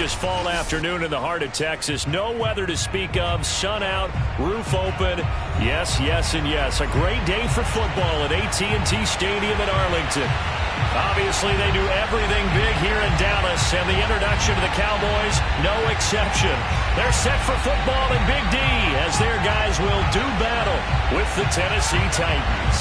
gorgeous fall afternoon in the heart of Texas. No weather to speak of. Sun out, roof open. Yes, yes, and yes. A great day for football at AT&T Stadium in Arlington. Obviously, they do everything big here in Dallas, and the introduction to the Cowboys, no exception. They're set for football in Big D as their guys will do battle with the Tennessee Titans.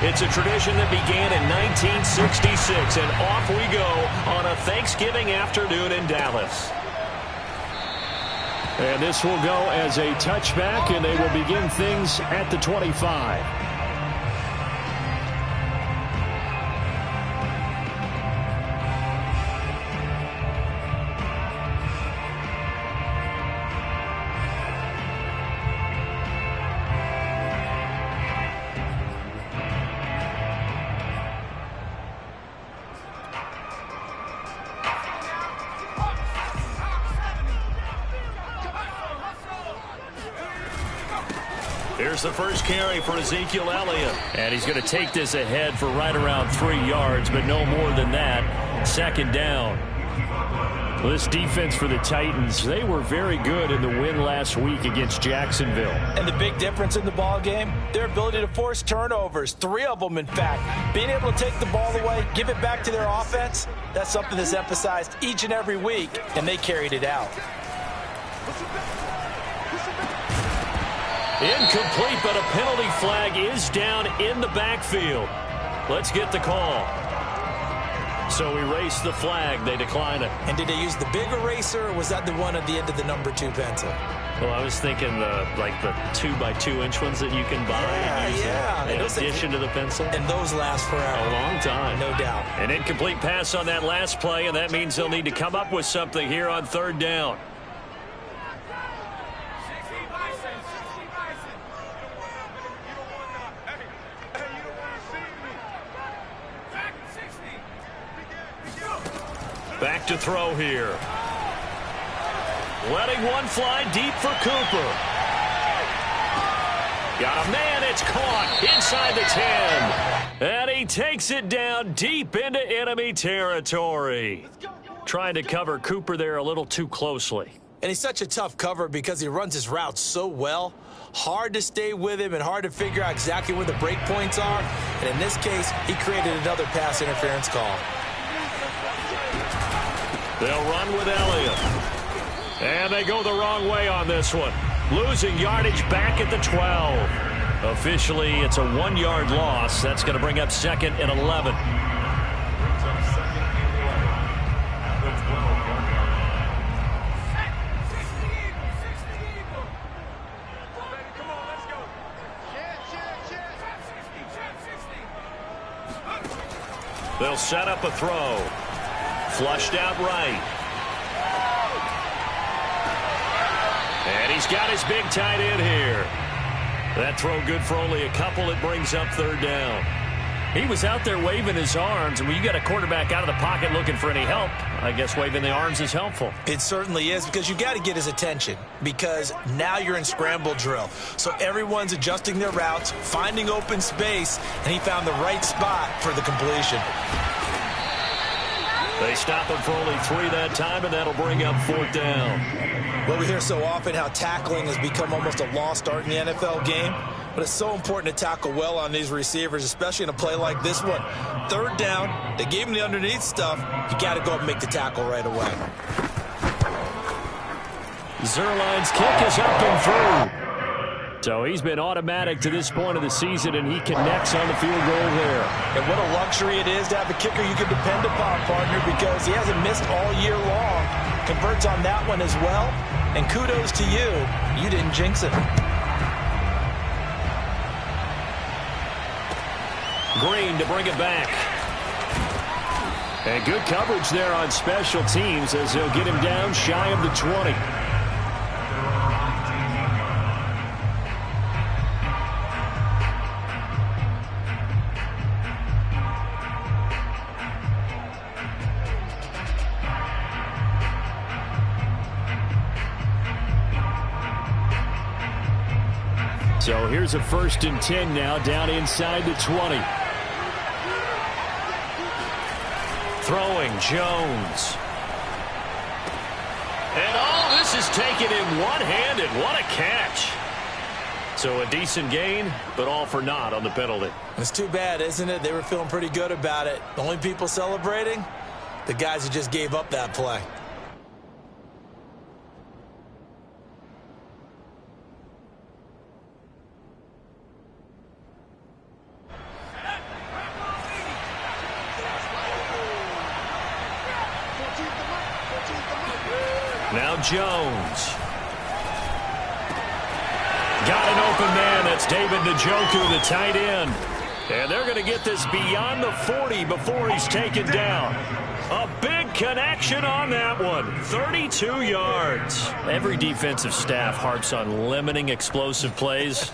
It's a tradition that began in 1966, and off we go on a Thanksgiving afternoon in Dallas. And this will go as a touchback, and they will begin things at the 25. Here's the first carry for Ezekiel Elliott. And he's going to take this ahead for right around 3 yards, but no more than that. Second down. Well, this defense for the Titans, they were very good in the win last week against Jacksonville. And the big difference in the ball game, their ability to force turnovers. 3 of them, in fact. Being able to take the ball away, give it back to their offense, that's something that's emphasized each and every week, and they carried it out. Incomplete, but a penalty flag is down in the backfield. Let's get the call. So erase the flag. They decline it. And did they use the big eraser, or was that the one at the end of the number 2 pencil? Well, I was thinking the 2x2-inch ones that you can buy in addition to the pencil. And those last forever. A long time. No doubt. An incomplete pass on that last play, and that means they'll need to come up with something here on third down. Back to throw here. Letting one fly deep for Cooper. Got a man, it's caught inside the 10. And he takes it down deep into enemy territory. Trying to cover Cooper there a little too closely. And he's such a tough cover because he runs his routes so well. Hard to stay with him and hard to figure out exactly where the break points are. And in this case, he created another pass interference call. They'll run with Elliott. And they go the wrong way on this one. Losing yardage back at the 12. Officially, it's a 1-yard loss. That's going to bring up second and 11. They'll set up a throw. Flushed out right. And he's got his big tight end here. That throw good for only a couple. It brings up third down. He was out there waving his arms, and when you got a quarterback out of the pocket looking for any help, I guess waving the arms is helpful. It certainly is, because you got to get his attention, because now you're in scramble drill. So everyone's adjusting their routes, finding open space, and he found the right spot for the completion. They stop him for only 3 that time, and that'll bring up fourth down. Well, we hear so often how tackling has become almost a lost art in the NFL game, but it's so important to tackle well on these receivers, especially in a play like this one. Third down, they gave him the underneath stuff. You got to go up and make the tackle right away. Zuerlein's kick is up and through. So he's been automatic to this point of the season, and he connects on the field goal there. And what a luxury it is to have a kicker you can depend upon, partner, because he hasn't missed all year long. Converts on that one as well. And kudos to you. You didn't jinx it. Green to bring it back. And good coverage there on special teams as they'll get him down shy of the 20. So here's a 1st and 10 now, down inside the 20. Throwing Jones. And all this is taken in one-handed. What a catch. So a decent gain, but all for naught on the penalty. It's too bad, isn't it? They were feeling pretty good about it. The only people celebrating, the guys who just gave up that play. Now Jones. Got an open man. That's David Njoku, the tight end. And they're going to get this beyond the 40 before he's taken down. A big connection on that one. 32 yards. Every defensive staff harps on limiting explosive plays.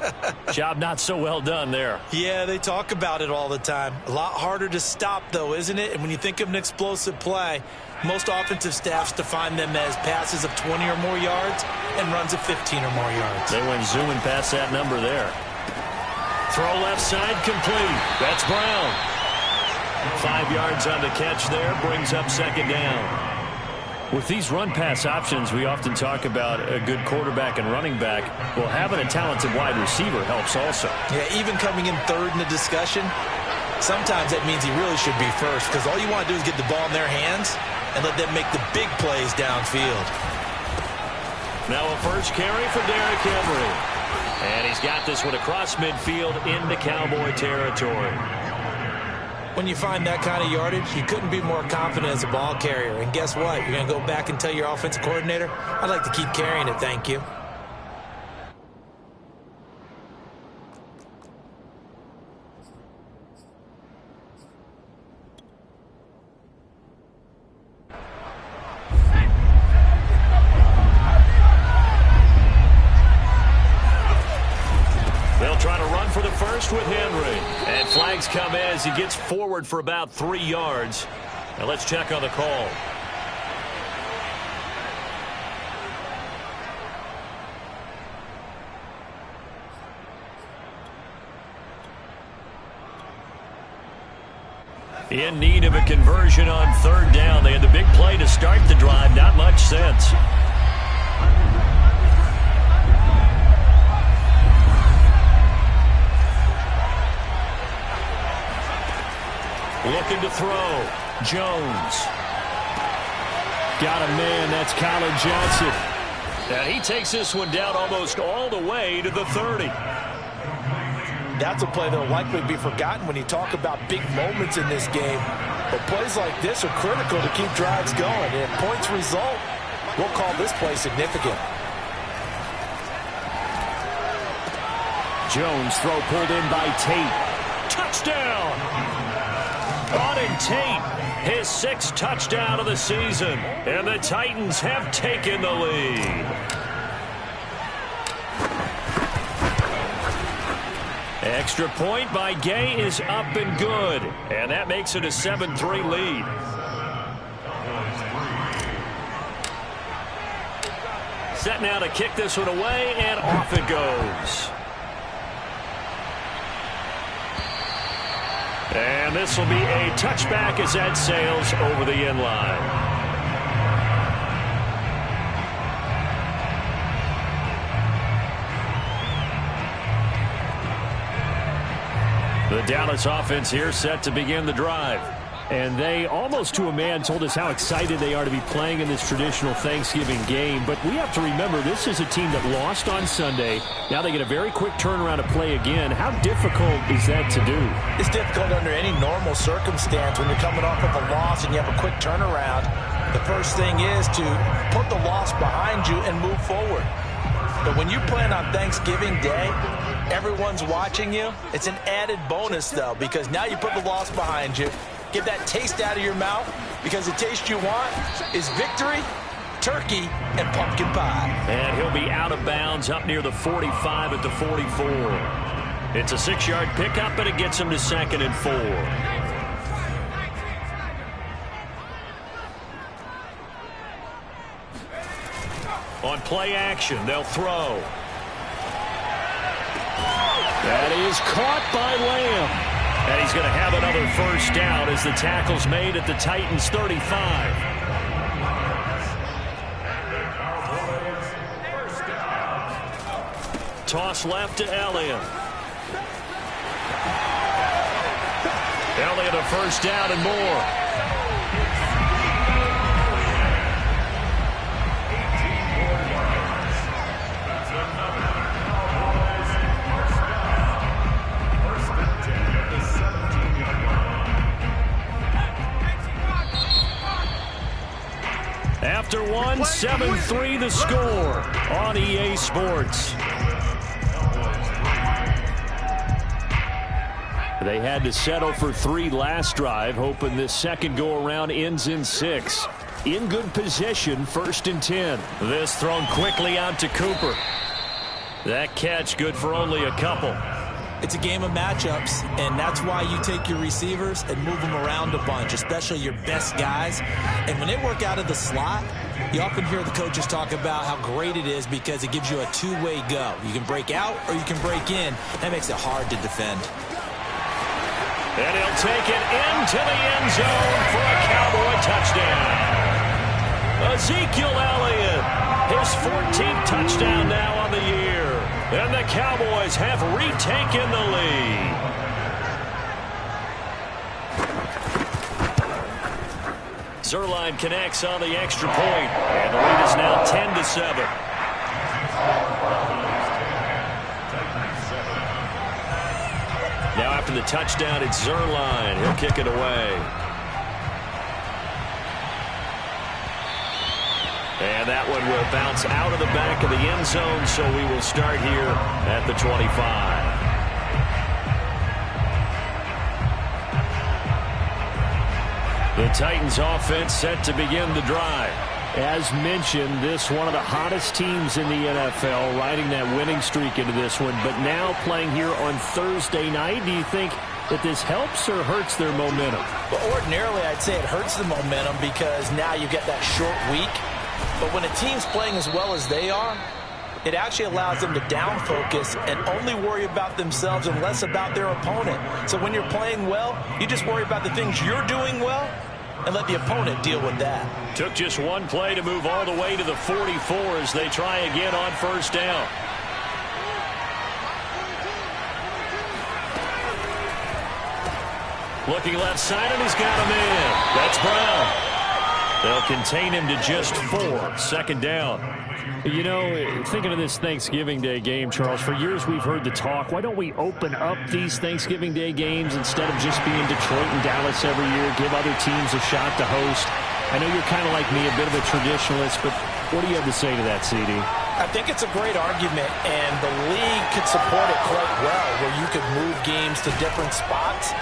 Job not so well done there. Yeah, they talk about it all the time. A lot harder to stop, though, isn't it? And when you think of an explosive play, most offensive staffs define them as passes of 20 or more yards and runs of 15 or more yards. They went zooming past that number there. Throw left side complete. That's Brown. 5 yards on the catch there. Brings up 2nd down. With these run-pass options, we often talk about a good quarterback and running back. Well, having a talented wide receiver helps also. Yeah, even coming in 3rd in the discussion, sometimes that means he really should be first, because all you want to do is get the ball in their hands and let them make the big plays downfield. Now a first carry for Derrick Henry. And he's got this one across midfield into Cowboy territory. When you find that kind of yardage, you couldn't be more confident as a ball carrier. And guess what? You're going to go back and tell your offensive coordinator, I'd like to keep carrying it, thank you. They'll try to run for the first with Henry. And flags come in as he gets forward for about 3 yards. Now let's check on the call. In need of a conversion on 3rd down. They had the big play to start the drive. Not much sense. Looking to throw. Jones. Got a man. That's Colin Johnson. And he takes this one down almost all the way to the 30. That's a play that will likely be forgotten when you talk about big moments in this game. But plays like this are critical to keep drives going. And if points result, we'll call this play significant. Jones throw pulled in by Tate. Touchdown! Auden Tate, his 6th touchdown of the season. And the Titans have taken the lead. Extra point by Gay is up and good. And that makes it a 7-3 lead. Set now to kick this one away, and off it goes. And this will be a touchback as that sails over the end line. The Dallas offense here set to begin the drive. And they, almost to a man, told us how excited they are to be playing in this traditional Thanksgiving game. But we have to remember, this is a team that lost on Sunday. Now they get a very quick turnaround to play again. How difficult is that to do? It's difficult under any normal circumstance when you're coming off of a loss and you have a quick turnaround. The first thing is to put the loss behind you and move forward. But when you plan on Thanksgiving Day, everyone's watching you. It's an added bonus, though, because now you put the loss behind you. Get that taste out of your mouth, because the taste you want is victory, turkey, and pumpkin pie. And he'll be out of bounds up near the 45 at the 44. It's a 6-yard pickup, but it gets him to 2nd and 4. On play action, they'll throw. That is caught by Lamb. And he's going to have another first down as the tackle's made at the Titans' 35. Toss left to Elliott. Elliott a first down and more. After one, 7-3 the score on EA Sports. They had to settle for 3 last drive, hoping this second go-around ends in 6. In good position, 1st and 10. This thrown quickly out to Cooper. That catch good for only a couple. It's a game of matchups, and that's why you take your receivers and move them around a bunch, especially your best guys. And when they work out of the slot, you often hear the coaches talk about how great it is because it gives you a two-way go. You can break out or you can break in. That makes it hard to defend. And he'll take it into the end zone for a Cowboy touchdown. Ezekiel Elliott, his 14th touchdown now on the year. And the Cowboys have retaken the lead. Zerline connects on the extra point, and the lead is now 10-7. Now after the touchdown, it's Zerline. He'll kick it away. And that one will bounce out of the back of the end zone, so we will start here at the 25. The Titans offense set to begin the drive. As mentioned, this one of the hottest teams in the NFL, riding that winning streak into this one, but now playing here on Thursday night. Do you think that this helps or hurts their momentum? Well, ordinarily, I'd say it hurts the momentum because now you get that short week. But when a team's playing as well as they are, it actually allows them to down focus and only worry about themselves and less about their opponent. So when you're playing well, you just worry about the things you're doing well and let the opponent deal with that. Took just one play to move all the way to the 44 as they try again on first down. Looking left side, and he's got him in. That's Brown. They'll contain him to just 4. 2nd down. You know, thinking of this Thanksgiving Day game, Charles, for years we've heard the talk, why don't we open up these Thanksgiving Day games instead of just being Detroit and Dallas every year, give other teams a shot to host? I know you're kind of like me, a bit of a traditionalist, but what do you have to say to that, CD? I think it's a great argument, and the league could support it quite well, where you could move games to different spots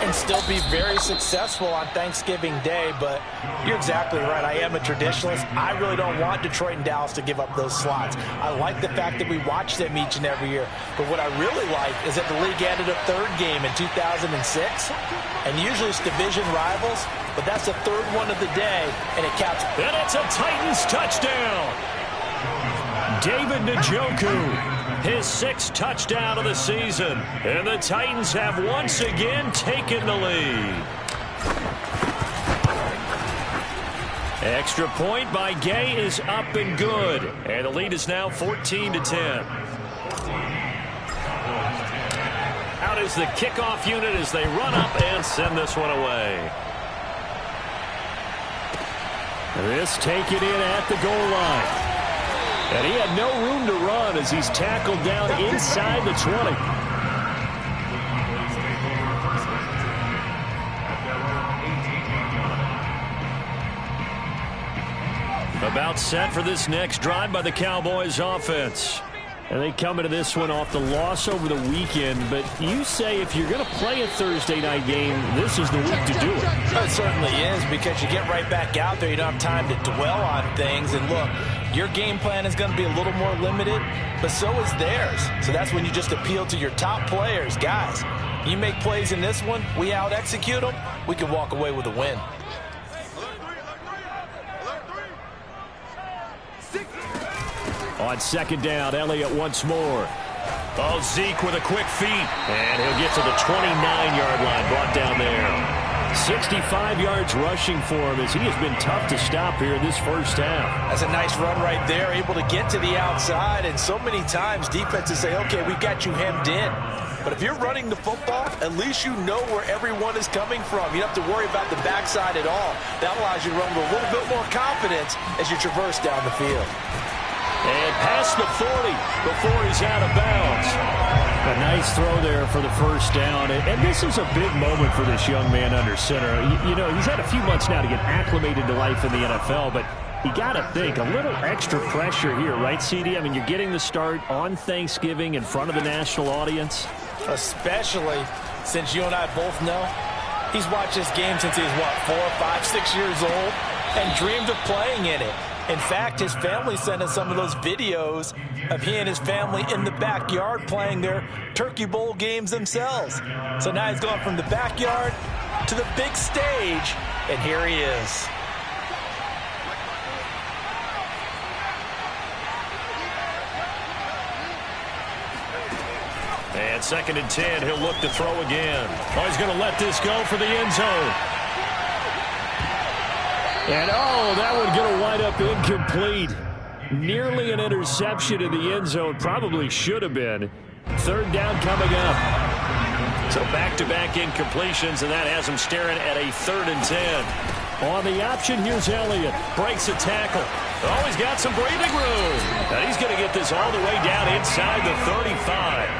and still be very successful on Thanksgiving Day. But you're exactly right. I am a traditionalist. I really don't want Detroit and Dallas to give up those slots. I like the fact that we watch them each and every year. But what I really like is that the league added a 3rd game in 2006, and usually it's division rivals, but that's the 3rd one of the day, and it caps. And it's a Titans touchdown. David Njoku, his 6th touchdown of the season. And the Titans have once again taken the lead. Extra point by Gay is up and good. And the lead is now 14-10. Out is the kickoff unit as they run up and send this one away. This taken in at the goal line. And he had no room to run as he's tackled down inside the 20. About set for this next drive by the Cowboys offense. And they come into this one off the loss over the weekend. But you say if you're going to play a Thursday night game, this is the week to do it. It certainly is, because you get right back out there. You don't have time to dwell on things. And look, your game plan is going to be a little more limited, but so is theirs. So that's when you just appeal to your top players. Guys, you make plays in this one, we out-execute them, we can walk away with a win. On 2nd down, Elliott once more. Oh, Zeke with a quick feed. And he'll get to the 29-yard line, brought down there. 65 yards rushing for him as he has been tough to stop here in this first half. That's a nice run right there, able to get to the outside. And so many times defenses say, okay, we've got you hemmed in. But if you're running the football, at least you know where everyone is coming from. You don't have to worry about the backside at all. That allows you to run with a little bit more confidence as you traverse down the field. And past the 40 before he's out of bounds. A nice throw there for the first down. And this is a big moment for this young man under center. You know, he's had a few months now to get acclimated to life in the NFL, but you got to think, a little extra pressure here, right, CD? I mean, you're getting the start on Thanksgiving in front of the national audience. Especially since you and I both know he's watched this game since he was, what, 4, 5, 6 years old and dreamed of playing in it. In fact, his family sent us some of those videos of he and his family in the backyard playing their Turkey Bowl games themselves. So now he's gone from the backyard to the big stage, and here he is. And 2nd and 10, he'll look to throw again. Oh, he's going to let this go for the end zone. And, oh, that one going to wind up incomplete. Nearly an interception in the end zone. Probably should have been. 3rd down coming up. So back-to-back incompletions, and that has him staring at a 3rd and 10. On the option, here's Elliott. Breaks a tackle. Oh, he's got some breathing room. And he's going to get this all the way down inside the 35.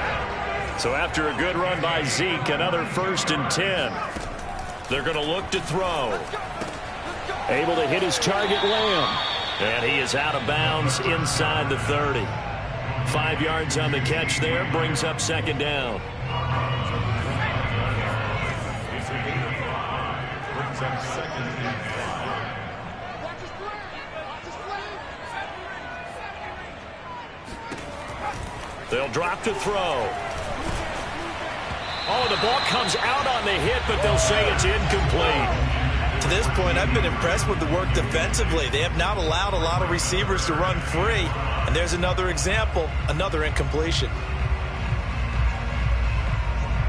So after a good run by Zeke, another 1st and 10. They're going to look to throw. Able to hit his target, Lamb. And he is out of bounds inside the 30. 5 yards on the catch there, brings up 2nd down. They'll drop to throw. Oh, the ball comes out on the hit, but they'll say it's incomplete. To this point, I've been impressed with the work defensively. They have not allowed a lot of receivers to run free. And there's another example, another incompletion.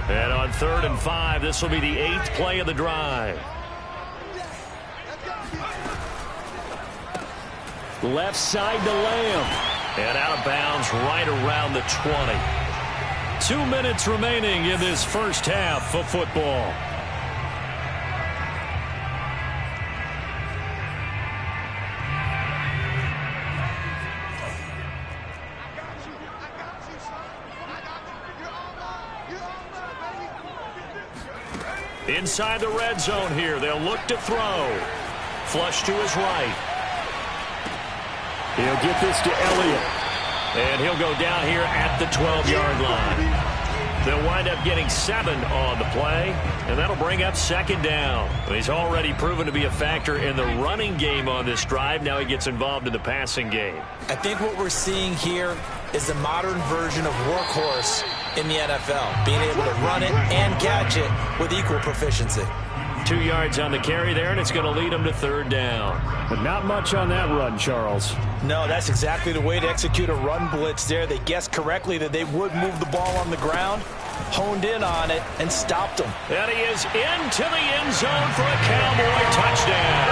And on 3rd and 5, this will be the 8th play of the drive. Left side to Lamb. And out of bounds right around the 20. 2 minutes remaining in this first half of football. Inside the red zone here, they'll look to throw. Flush to his right. He'll get this to Elliott. And he'll go down here at the 12-yard line. They'll wind up getting 7 on the play, and that'll bring up 2nd down. He's already proven to be a factor in the running game on this drive. Now he gets involved in the passing game. I think what we're seeing here is the modern version of workhorse in the NFL, being able to run it and catch it with equal proficiency. 2 yards on the carry there, and it's going to lead him to 3rd down. But not much on that run, Charles. No, that's exactly the way to execute a run blitz there. They guessed correctly that they would move the ball on the ground, honed in on it, and stopped him. And he is into the end zone for a Cowboy touchdown.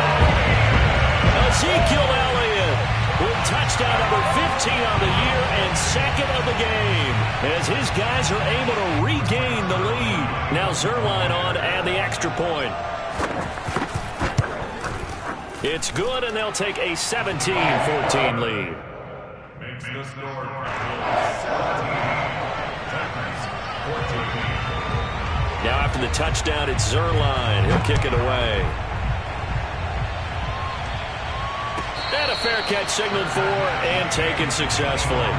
Ezekiel Elliott with touchdown number 15 on the year and 2nd of the game, as his guys are able to regain the lead. Now Zerline on and the extra point. It's good, and they'll take a 17-14 lead. Makes the score 17-14. Now after the touchdown, it's Zerline. He'll kick it away. And a fair catch signaled for and taken successfully.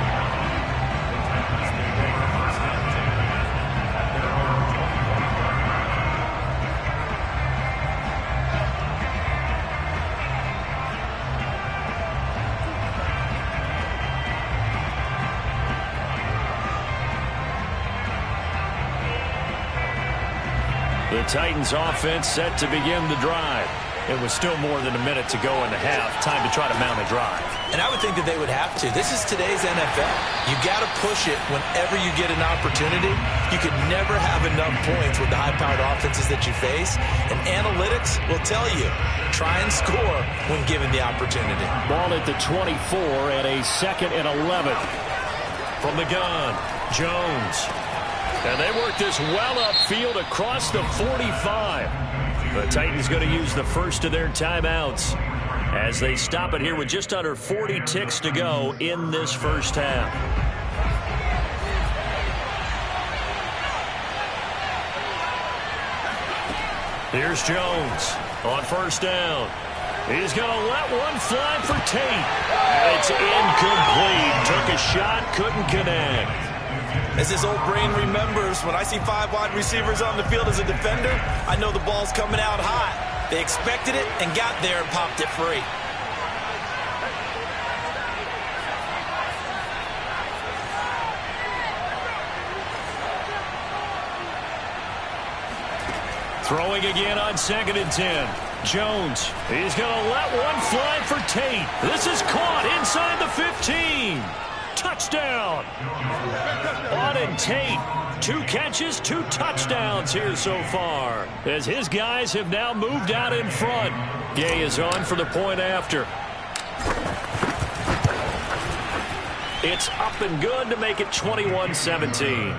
The Titans offense set to begin the drive. It was still more than a minute to go in the half. Time to try to mount a drive. And I would think that they would have to. This is today's NFL. You got to push it whenever you get an opportunity. You could never have enough points with the high-powered offenses that you face. And analytics will tell you, try and score when given the opportunity. Ball at the 24 and a 2nd and 11. From the gun, Jones. And they work this well upfield across the 45. The Titans going to use the first of their timeouts as they stop it here with just under 40 ticks to go in this first half. Here's Jones on first down. He's going to let one fly for Tate. And it's incomplete. Took a shot, couldn't connect. As his old brain remembers, when I see 5 wide receivers on the field as a defender, I know the ball's coming out hot. They expected it and got there and popped it free. Throwing again on 2nd and 10. Jones, he's going to let one fly for Tate. This is caught inside the 15. Touchdown. Auden Tate, 2 catches, 2 touchdowns here so far, as his guys have now moved out in front. Gay is on for the point after. It's up and good to make it 21-17.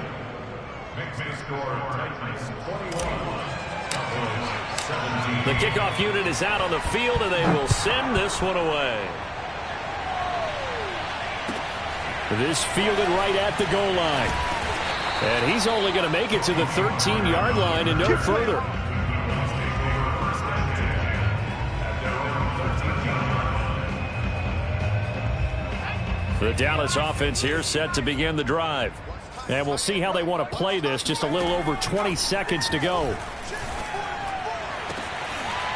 The kickoff unit is out on the field, and they will send this one away. This fielded right at the goal line. And he's only going to make it to the 13-yard line and no further. The Dallas offense here set to begin the drive. And we'll see how they want to play this. Just a little over 20 seconds to go.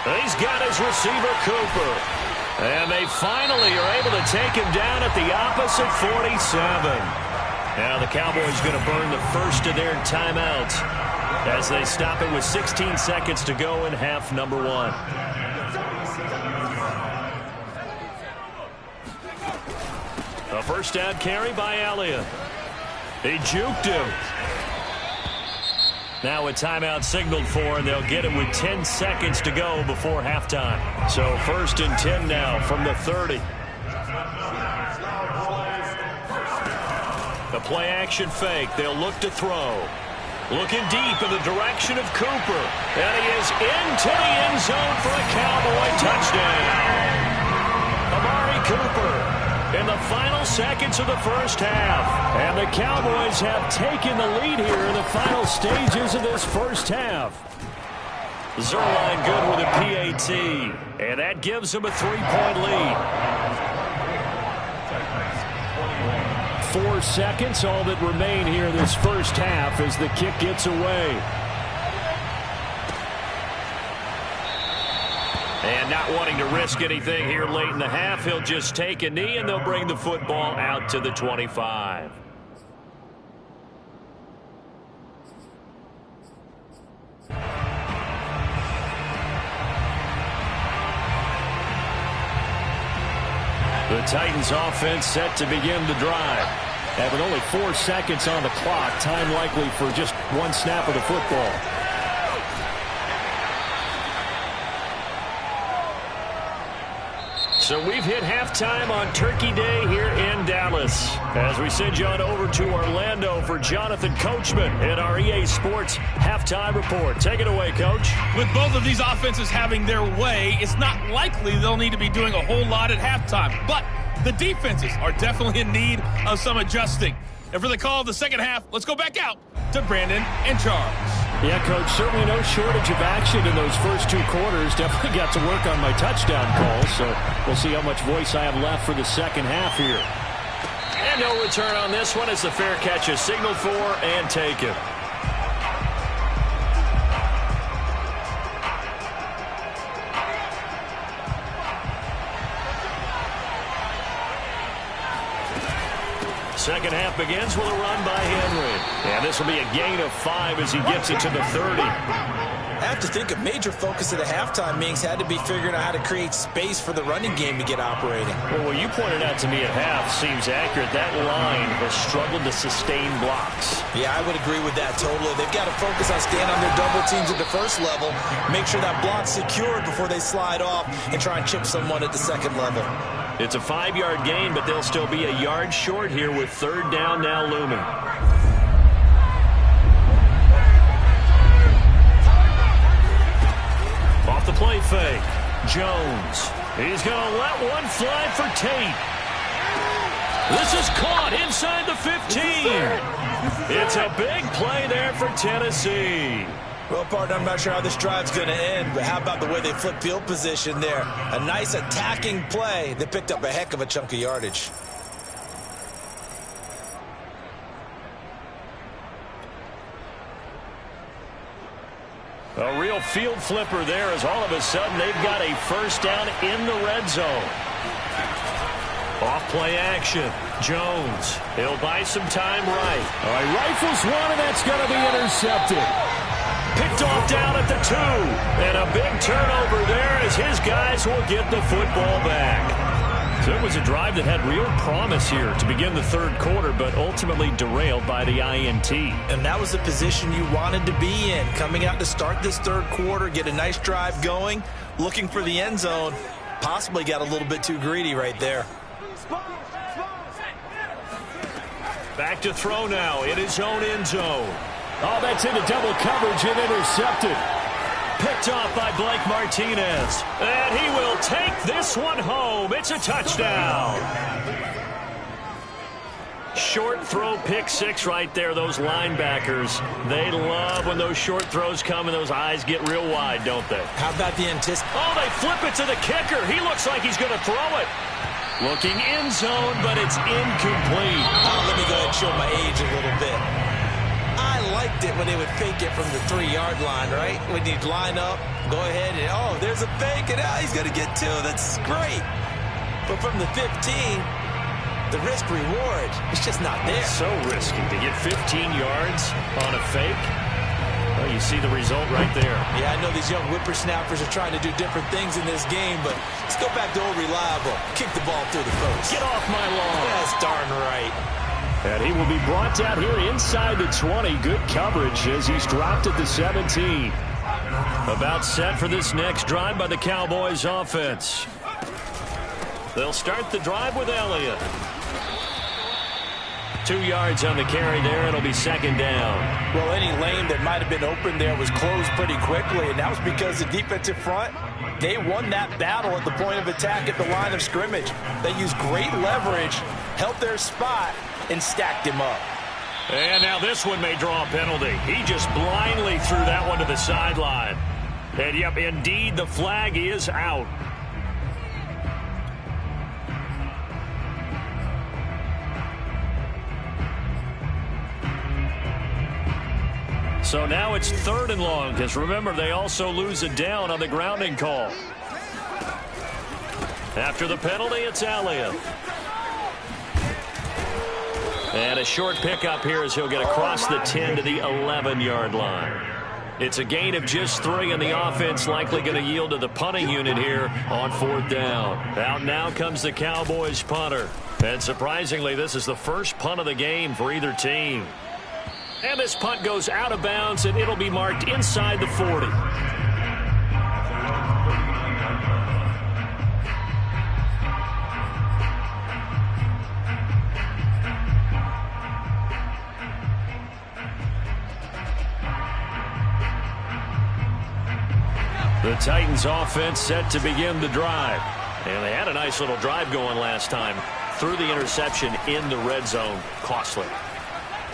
He's got his receiver, Cooper. And they finally are able to take him down at the opposite 47. Now the Cowboys going to burn the first of their timeouts as they stop it with 16 seconds to go in half number 1. A first down carry by Elliott. He juked him. Now a timeout signaled for, and they'll get it with 10 seconds to go before halftime. So 1st and 10 now from the 30. The play action fake. They'll look to throw. Looking deep in the direction of Cooper. And he is into the end zone for a Cowboy touchdown. Amari Cooper in the final seconds of the first half. And the Cowboys have taken the lead here in the final stages of this first half. Zerline good with a PAT. And that gives them a 3-point lead. 4 seconds, all that remain here in this first half as the kick gets away. And not wanting to risk anything here late in the half, he'll just take a knee, and they'll bring the football out to the 25. The Titans offense set to begin the drive. And with only 4 seconds on the clock, time likely for just 1 snap of the football. So we've hit halftime on Turkey Day here in Dallas. As we send you on over to Orlando for Jonathan Coachman in our EA Sports Halftime Report. Take it away, Coach. With both of these offenses having their way, it's not likely they'll need to be doing a whole lot at halftime. But the defenses are definitely in need of some adjusting. And for the call of the second half, let's go back out to Brandon and Charles. Yeah, Coach, certainly no shortage of action in those first 2 quarters. Definitely got to work on my touchdown calls, so we'll see how much voice I have left for the second half here. And no return on this one as the fair catch is signaled for and taken. Second half begins with a run by Henry. And this will be a gain of 5 as he gets it to the 30. I have to think a major focus of the halftime meetings had to be figuring out how to create space for the running game to get operating. Well, what you pointed out to me at half seems accurate. That line has struggled to sustain blocks. Yeah, I would agree with that totally. They've got to focus on staying on their double teams at the first level, make sure that block's secured before they slide off and try and chip someone at the second level. It's a 5-yard gain, but they'll still be a yard short here with third down now looming. Off the play fake. Jones. He's going to let one fly for Tate. This is caught inside the 15. It's a big play there for Tennessee. Well, partner, I'm not sure how this drive's going to end, but how about the way they flip field position there? A nice attacking play. They picked up a heck of a chunk of yardage. A real field flipper there as all of a sudden they've got a first down in the red zone. Off play action. Jones. He'll buy some time right. All right, rifles one, and that's going to be intercepted. Picked off down at the 2. And a big turnover there as his guys will get the football back. So it was a drive that had real promise here to begin the third quarter, but ultimately derailed by the INT. And that was the position you wanted to be in. Coming out to start this third quarter, get a nice drive going, looking for the end zone. Possibly got a little bit too greedy right there. Back to throw now in his own end zone. Oh, that's into double coverage and intercepted. Picked off by Blake Martinez. And he will take this one home. It's a touchdown. Short throw, pick 6 right there. Those linebackers, they love when those short throws come and those eyes get real wide, don't they? How about the anticipation? Oh, they flip it to the kicker. He looks like he's going to throw it. Looking end zone, but it's incomplete. Let me go ahead and show my age a little bit. I liked it when they would fake it from the 3-yard line, right? When you'd line up, go ahead and, oh, there's a fake, and he's going to get 2. That's great. But from the 15, the risk-reward, it's just not there. It's so risky to get 15 yards on a fake. Well, you see the result right there. Yeah, I know these young whippersnappers are trying to do different things in this game, but let's go back to old reliable. Kick the ball through the post. Get off my lawn. That's darn right. And he will be brought down here inside the 20. Good coverage as he's dropped at the 17. About set for this next drive by the Cowboys offense. They'll start the drive with Elliott. 2 yards on the carry there. It'll be second down. Well, any lane that might have been open there was closed pretty quickly, and that was because the defensive front, they won that battle at the point of attack at the line of scrimmage. They used great leverage, held their spot, and stacked him up. And now this one may draw a penalty. He just blindly threw that one to the sideline. And, yep, indeed, the flag is out. So now it's 3rd and long, because remember, they also lose a down on the grounding call. After the penalty, it's Elliott. And a short pickup here as he'll get across the 10 to the 11-yard line. It's a gain of just 3, and the offense likely going to yield to the punting unit here on 4th down. Out now comes the Cowboys punter. And surprisingly, this is the first punt of the game for either team. And this punt goes out of bounds, and it'll be marked inside the 40. The Titans offense set to begin the drive. And they had a nice little drive going last time. Threw the interception in the red zone. Costly.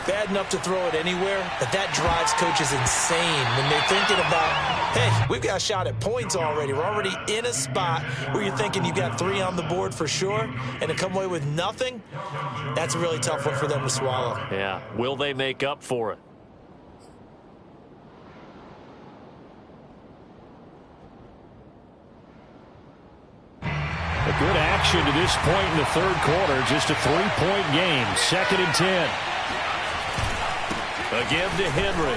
Bad enough to throw it anywhere, but that drives coaches insane when they're thinking about, hey, we've got a shot at points already. We're already in a spot where you're thinking you've got 3 on the board for sure, and to come away with nothing, that's a really tough one for them to swallow. Yeah, will they make up for it? A good action to this point in the third quarter. Just a 3-point game. 2nd and 10. A give to Henry.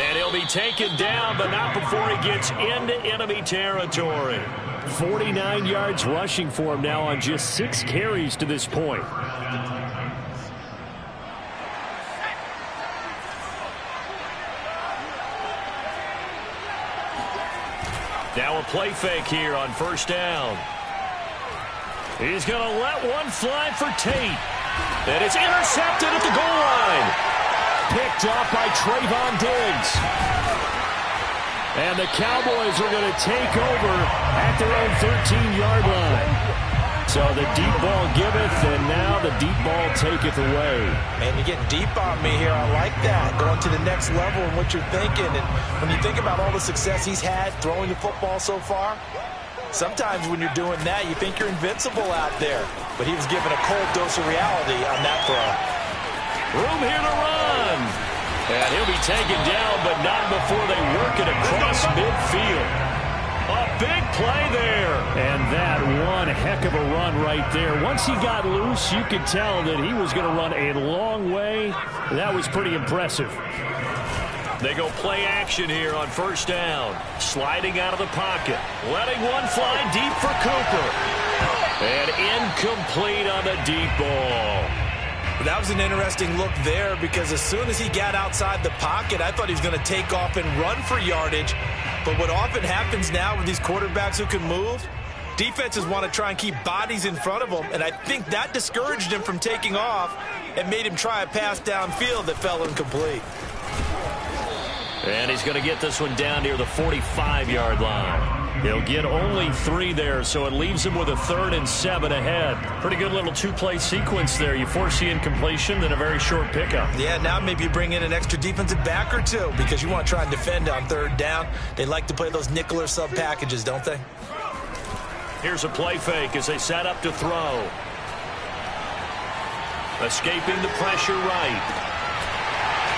And he'll be taken down, but not before he gets into enemy territory. 49 yards rushing for him now on just 6 carries to this point. Now a play fake here on 1st down. He's going to let one fly for Tate. And it's intercepted at the goal line. Picked off by Trayvon Diggs. And the Cowboys are going to take over at their own 13-yard line. So the deep ball giveth, and now the deep ball taketh away. Man, you're getting deep on me here. I like that. Going to the next level in what you're thinking. And when you think about all the success he's had throwing the football so far, sometimes when you're doing that, you think you're invincible out there. But he was given a cold dose of reality on that throw. Room here to run. And he'll be taken down, but not before they work it across midfield. A big play there. And that one heck of a run right there. Once he got loose, you could tell that he was going to run a long way. That was pretty impressive. They go play action here on 1st down. Sliding out of the pocket. Letting one fly deep for Cooper. And incomplete on the deep ball. That was an interesting look there because as soon as he got outside the pocket, I thought he was going to take off and run for yardage. But what often happens now with these quarterbacks who can move, defenses want to try and keep bodies in front of them, and I think that discouraged him from taking off and made him try a pass downfield that fell incomplete. And he's going to get this one down near the 45-yard line. He'll get only 3 there, so it leaves him with a 3rd and 7 ahead. Pretty good little 2-play sequence there. You force the incompletion, then a very short pickup. Yeah, now maybe you bring in an extra defensive back or two because you want to try and defend on 3rd down. They like to play those nickel or sub packages, don't they? Here's a play fake as they set up to throw. Escaping the pressure right.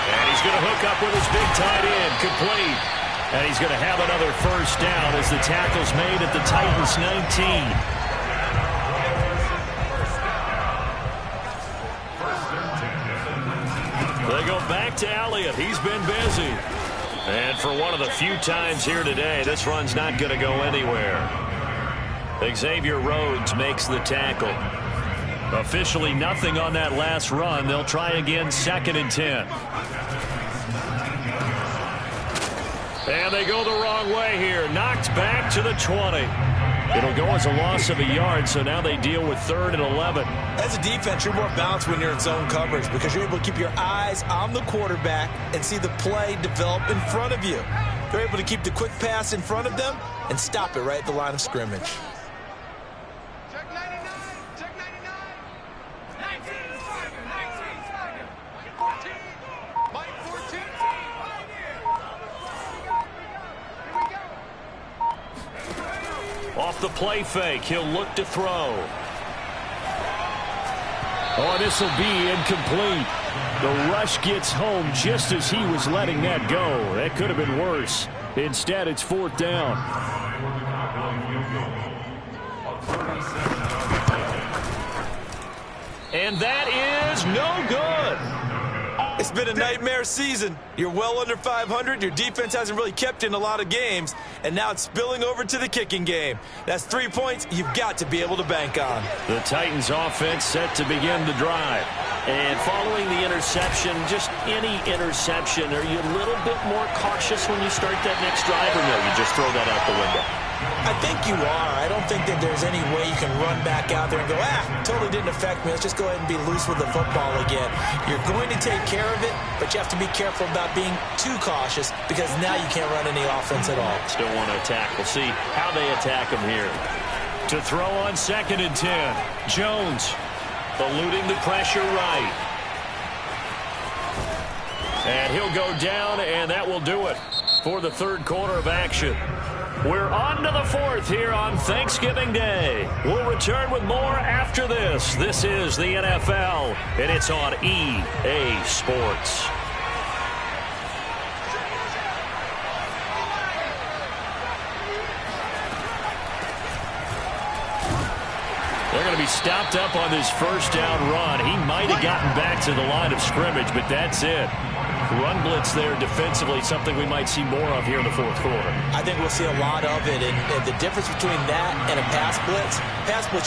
And he's going to hook up with his big tight end, complete. And he's going to have another 1st down as the tackle's made at the Titans' 19. They go back to Elliott. He's been busy. And for one of the few times here today, this run's not going to go anywhere. Xavier Rhodes makes the tackle. Officially nothing on that last run. They'll try again, 2nd and 10. And they go the wrong way here. Knocked back to the 20. It'll go as a loss of a yard, so now they deal with 3rd and 11. As a defense, you're more balanced when you're in zone coverage because you're able to keep your eyes on the quarterback and see the play develop in front of you. You're able to keep the quick pass in front of them and stop it right at the line of scrimmage. Off the play fake, he'll look to throw. Oh, this will be incomplete. The rush gets home just as he was letting that go. That could have been worse. Instead, it's 4th down. And that is no good. It's been a nightmare season. You're well under 500. Your defense hasn't really kept in a lot of games. And now it's spilling over to the kicking game. That's 3 points you've got to be able to bank on. The Titans offense set to begin the drive. And following the interception, just any interception, are you a little bit more cautious when you start that next drive, or no, you just throw that out the window? I think you are. I don't think that there's any way you can run back out there and go, totally didn't affect me. Let's just go ahead and be loose with the football again. You're going to take care of it, but you have to be careful about being too cautious because now you can't run any offense at all. Still want to attack. We'll see how they attack him here. To throw on 2nd and 10. Jones eluding the pressure right. And he'll go down, and that will do it for the 3rd quarter of action. We're on to the 4th here on Thanksgiving Day. We'll return with more after this. This is the NFL, and it's on EA Sports. stopped up on this first down run. He might have gotten back to the line of scrimmage, but that's it. Run blitz there defensively, something we might see more of here in the fourth quarter. I think we'll see a lot of it, and the difference between that and a pass blitz,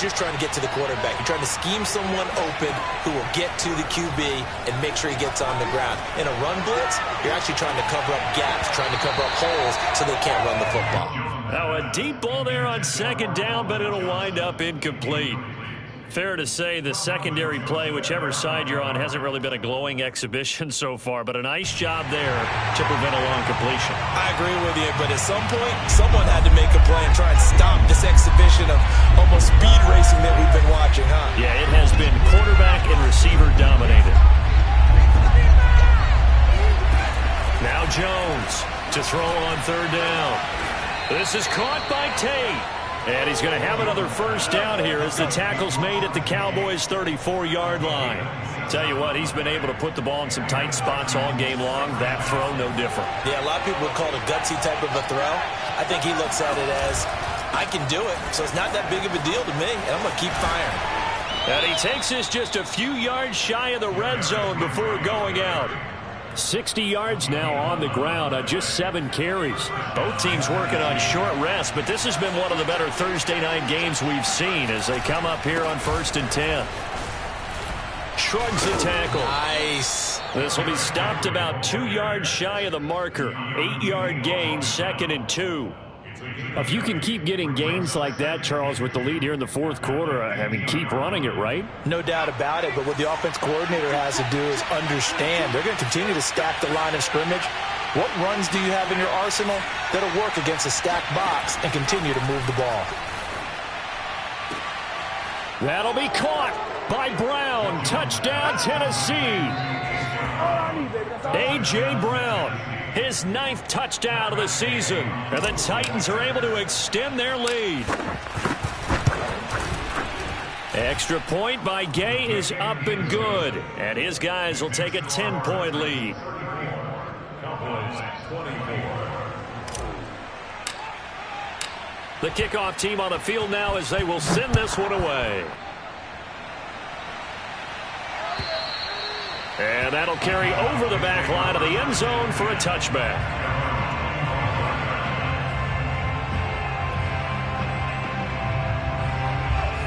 you're trying to get to the quarterback. You're trying to scheme someone open who will get to the QB and make sure he gets on the ground. In a run blitz, you're actually trying to cover up gaps, trying to cover up holes so they can't run the football. Now a deep ball there on second down, but it'll wind up incomplete. Fair to say the secondary play, whichever side you're on, hasn't really been a glowing exhibition so far, but a nice job there to prevent a long completion. I agree with you, but at some point, someone had to make a play and try and stop this exhibition of almost speed racing that we've been watching, huh? Yeah, it has been quarterback and receiver dominated. Now Jones to throw on third down. This is caught by Tate. And he's going to have another first down here as the tackle's made at the Cowboys' 34-yard line. Tell you what, he's been able to put the ball in some tight spots all game long. That throw, no different. Yeah, a lot of people would call it a gutsy type of a throw. I think he looks at it as, I can do it, so it's not that big of a deal to me, and I'm going to keep firing. And he takes us just a few yards shy of the red zone before going out. 60 yards now on the ground on just 7 carries. Both teams working on short rest, but this has been one of the better Thursday night games we've seen as they come up here on 1st and 10. Shrugs the tackle. Nice. This will be stopped about 2 yards shy of the marker. 8-yard gain, 2nd and 2. If you can keep getting gains like that, Charles, with the lead here in the fourth quarter, I mean, keep running it, right? No doubt about it, but what the offense coordinator has to do is understand they're going to continue to stack the line of scrimmage. What runs do you have in your arsenal that'll work against a stacked box and continue to move the ball? That'll be caught by Brown. Touchdown, Tennessee. A.J. Brown. His 9th touchdown of the season. And the Titans are able to extend their lead. Extra point by Gay is up and good. And his guys will take a 10-point lead. Cowboys 24. The kickoff team on the field now as they will send this one away. And that'll carry over the back line of the end zone for a touchback.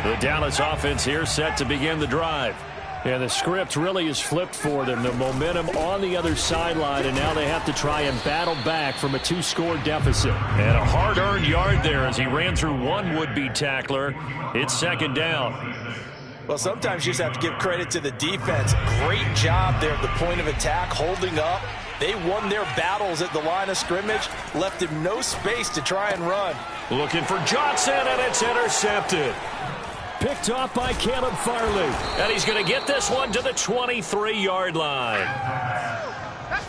The Dallas offense here set to begin the drive. And the script really is flipped for them. The momentum on the other sideline, and now they have to try and battle back from a 2-score deficit. And a hard-earned yard there as he ran through one would-be tackler. It's 2nd down. Well, sometimes you just have to give credit to the defense. Great job there at the point of attack, holding up. They won their battles at the line of scrimmage, left him no space to try and run. Looking for Johnson, and it's intercepted. Picked off by Caleb Farley. And he's going to get this one to the 23-yard line.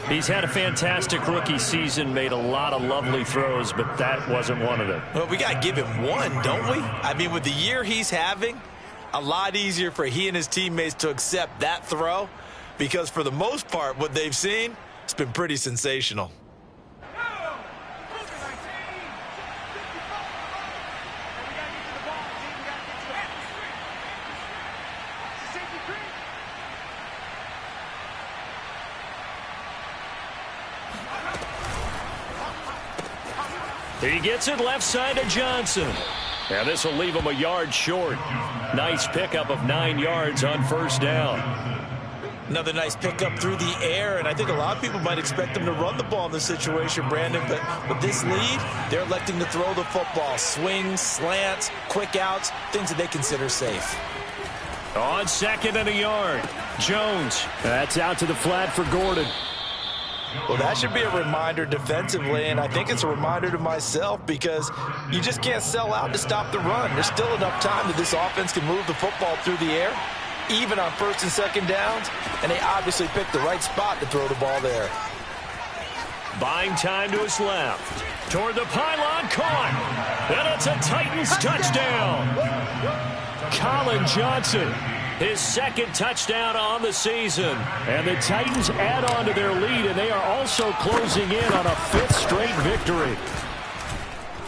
He's had a fantastic rookie season, made a lot of lovely throws, but that wasn't one of them. Well, we got to give him one, don't we? I mean, with the year he's having, a lot easier for he and his teammates to accept that throw because for the most part, what they've seen, it's been pretty sensational. He gets it left side to Johnson. And this will leave him a yard short. Nice pickup of 9 yards on first down. Another nice pickup through the air, and I think a lot of people might expect them to run the ball in this situation, Brandon, but with this lead, they're electing to throw the football. Swings, slants, quick outs, things that they consider safe. On 2nd and a yard, Jones. That's out to the flat for Gordon. Well, that should be a reminder defensively, and I think it's a reminder to myself because you just can't sell out to stop the run. There's still enough time that this offense can move the football through the air, even on 1st and 2nd downs, and they obviously picked the right spot to throw the ball there. Buying time to his left. Toward the pylon, caught. And it's a Titans touchdown. Colin Johnson. His 2nd touchdown on the season. And the Titans add on to their lead, and they are also closing in on a 5th straight victory.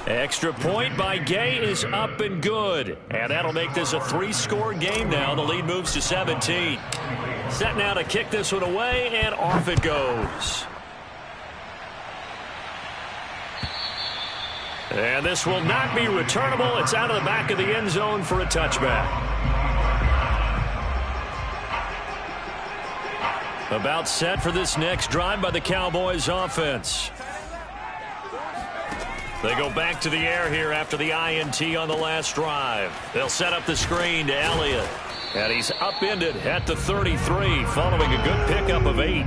Extra point by Gay is up and good. And that'll make this a 3-score game now. The lead moves to 17. Set now to kick this one away, and off it goes. And this will not be returnable. It's out of the back of the end zone for a touchback. About set for this next drive by the Cowboys offense. They go back to the air here after the INT on the last drive. They'll set up the screen to Elliott. And he's upended at the 33 following a good pickup of 8.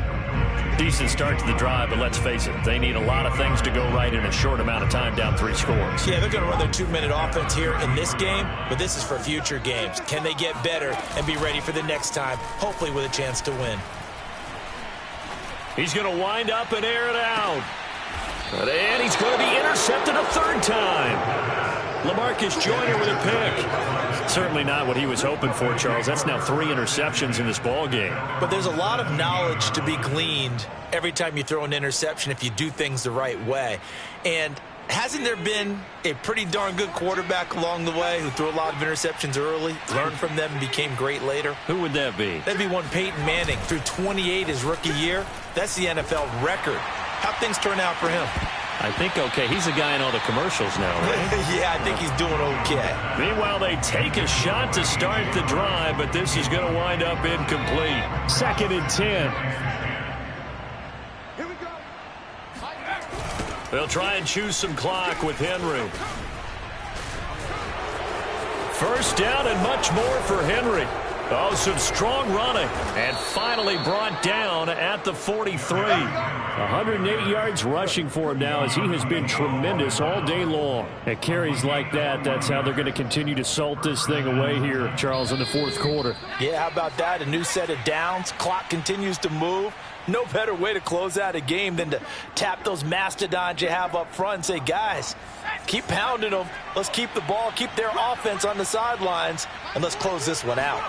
Decent start to the drive, but let's face it, they need a lot of things to go right in a short amount of time, down 3 scores. Yeah, they're going to run their 2-minute offense here in this game, but this is for future games. Can they get better and be ready for the next time, hopefully with a chance to win? He's going to wind up and air it out. And he's going to be intercepted a 3rd time. LaMarcus Joyner with a pick. Certainly not what he was hoping for, Charles. That's now 3 interceptions in this ball game. But there's a lot of knowledge to be gleaned every time you throw an interception if you do things the right way. And hasn't there been a pretty darn good quarterback along the way who threw a lot of interceptions early, learned from them, and became great later? Who would that be? That'd be one Peyton Manning. Threw 28 his rookie year. That's the NFL record. How'd things turn out for him? I think okay. He's a guy in all the commercials now, right? Yeah, I think he's doing okay. Meanwhile, they take a shot to start the drive, but this is going to wind up incomplete. 2nd and 10. Here we go. They'll try and choose some clock with Henry. 1st down and much more for Henry. Oh, some strong running. And finally brought down at the 43. 108 yards rushing for him now, as he has been tremendous all day long. At carries like that, that's how they're going to continue to salt this thing away here, Charles, in the 4th quarter. Yeah, how about that? A new set of downs. Clock continues to move. No better way to close out a game than to tap those mastodons you have up front and say, guys, keep pounding them. Let's keep the ball, keep their offense on the sidelines, and let's close this one out.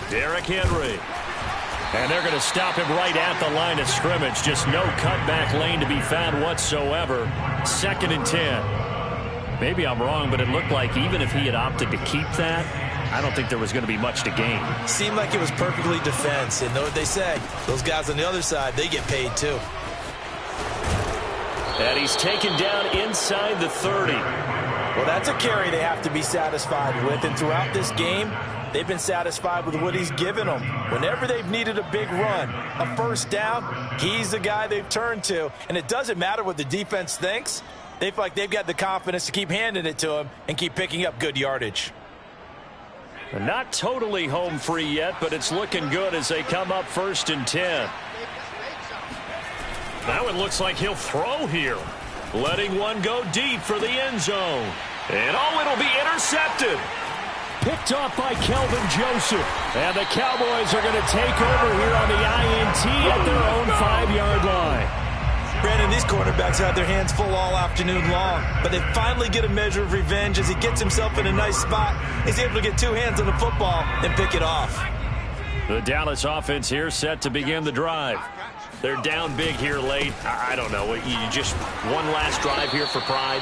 Derrick Henry. And they're going to stop him right at the line of scrimmage. Just no cutback lane to be found whatsoever. 2nd and 10. Maybe I'm wrong, but it looked like even if he had opted to keep that, I don't think there was going to be much to gain. Seemed like it was perfectly defense. And know what they say, those guys on the other side, they get paid too. And he's taken down inside the 30. Well, that's a carry they have to be satisfied with. And throughout this game, they've been satisfied with what he's given them. Whenever they've needed a big run, a 1st down, he's the guy they've turned to. And it doesn't matter what the defense thinks. They feel like they've got the confidence to keep handing it to him and keep picking up good yardage. Not totally home free yet, but it's looking good as they come up 1st and 10. Now it looks like he'll throw here. Letting one go deep for the end zone. And oh, it'll be intercepted. Picked off by Kelvin Joseph. And the Cowboys are going to take over here on the INT at their own 5-yard line. Brandon, these quarterbacks had their hands full all afternoon long, but they finally get a measure of revenge as he gets himself in a nice spot. He's able to get 2 hands on the football and pick it off. The Dallas offense here set to begin the drive. They're down big here late. I don't know. You just one last drive here for pride?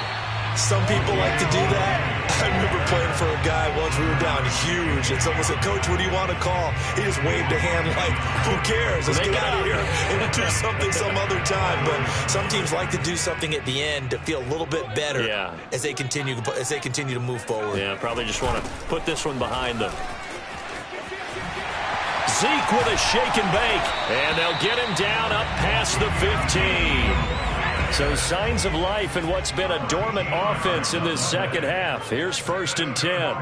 Some people like to do that. I remember playing for a guy once. We were down huge, and someone said, Coach, what do you want to call? He just waved a hand like, who cares? Let's get out of here and do something some other time. But some teams like to do something at the end to feel a little bit better as they continue to move forward. Yeah, probably just want to put this one behind them. Zeke with a shake and bake, and they'll get him down up past the 15. So signs of life in what's been a dormant offense in this 2nd half. Here's 1st and 10.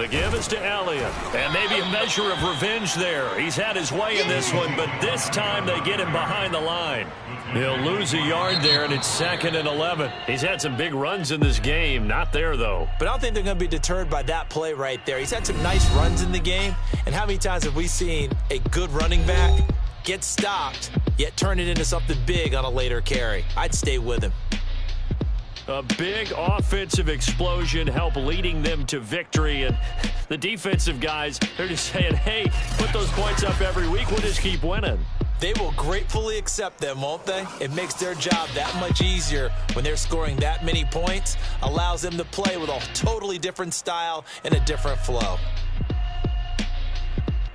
The give is to Elliott. And maybe a measure of revenge there. He's had his way in this one, but this time they get him behind the line. He'll lose a yard there, and it's 2nd and 11. He's had some big runs in this game. Not there, though. But I don't think they're going to be deterred by that play right there. He's had some nice runs in the game. And how many times have we seen a good running back get stopped, yet turn it into something big on a later carry? I'd stay with him. A big offensive explosion help leading them to victory. And the defensive guys, they're just saying, hey, put those points up every week. We'll just keep winning. They will gratefully accept them, won't they? It makes their job that much easier when they're scoring that many points, allows them to play with a totally different style and a different flow.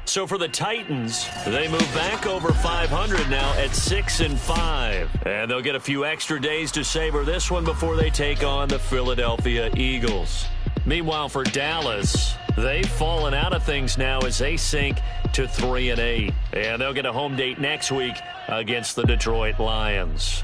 So for the Titans, they move back over 500 now at 6-5. And they'll get a few extra days to savor this one before they take on the Philadelphia Eagles. Meanwhile, for Dallas, they've fallen out of things now as they sink to 3-8. And they'll get a home date next week against the Detroit Lions.